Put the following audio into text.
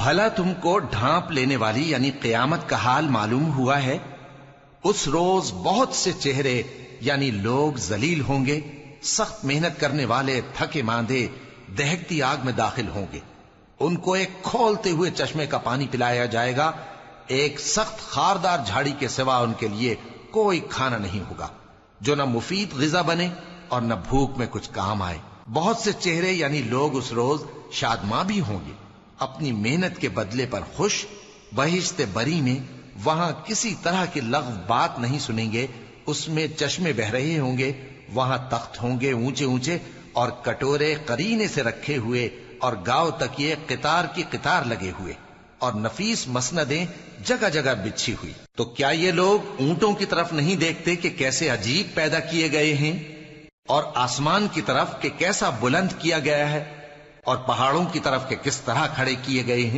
بھلا تم کو ڈھانپ لینے والی یعنی قیامت کا حال معلوم ہوا ہے؟ اس روز بہت سے چہرے یعنی لوگ ذلیل ہوں گے، سخت محنت کرنے والے تھکے ماندے دہکتی آگ میں داخل ہوں گے۔ ان کو ایک کھولتے ہوئے چشمے کا پانی پلایا جائے گا، ایک سخت خاردار جھاڑی کے سوا ان کے لیے کوئی کھانا نہیں ہوگا جو نہ مفید غذا بنے اور نہ بھوک میں کچھ کام آئے۔ بہت سے چہرے یعنی لوگ اس روز شادماں بھی ہوں گے، اپنی محنت کے بدلے پر خوش، بہشت بری میں وہاں کسی طرح کی لغو بات نہیں سنیں گے، اس میں چشمے بہ رہے ہوں گے، وہاں تخت ہوں گے اونچے اونچے اور کٹورے قرینے سے رکھے ہوئے اور گاؤ تک یہ قطار کی قطار لگے ہوئے اور نفیس مسندیں جگہ جگہ بچھی ہوئی۔ تو کیا یہ لوگ اونٹوں کی طرف نہیں دیکھتے کہ کیسے عجیب پیدا کیے گئے ہیں، اور آسمان کی طرف کہ کیسا بلند کیا گیا ہے، اور پہاڑوں کی طرف کہ کس طرح کھڑے کیے گئے ہیں؟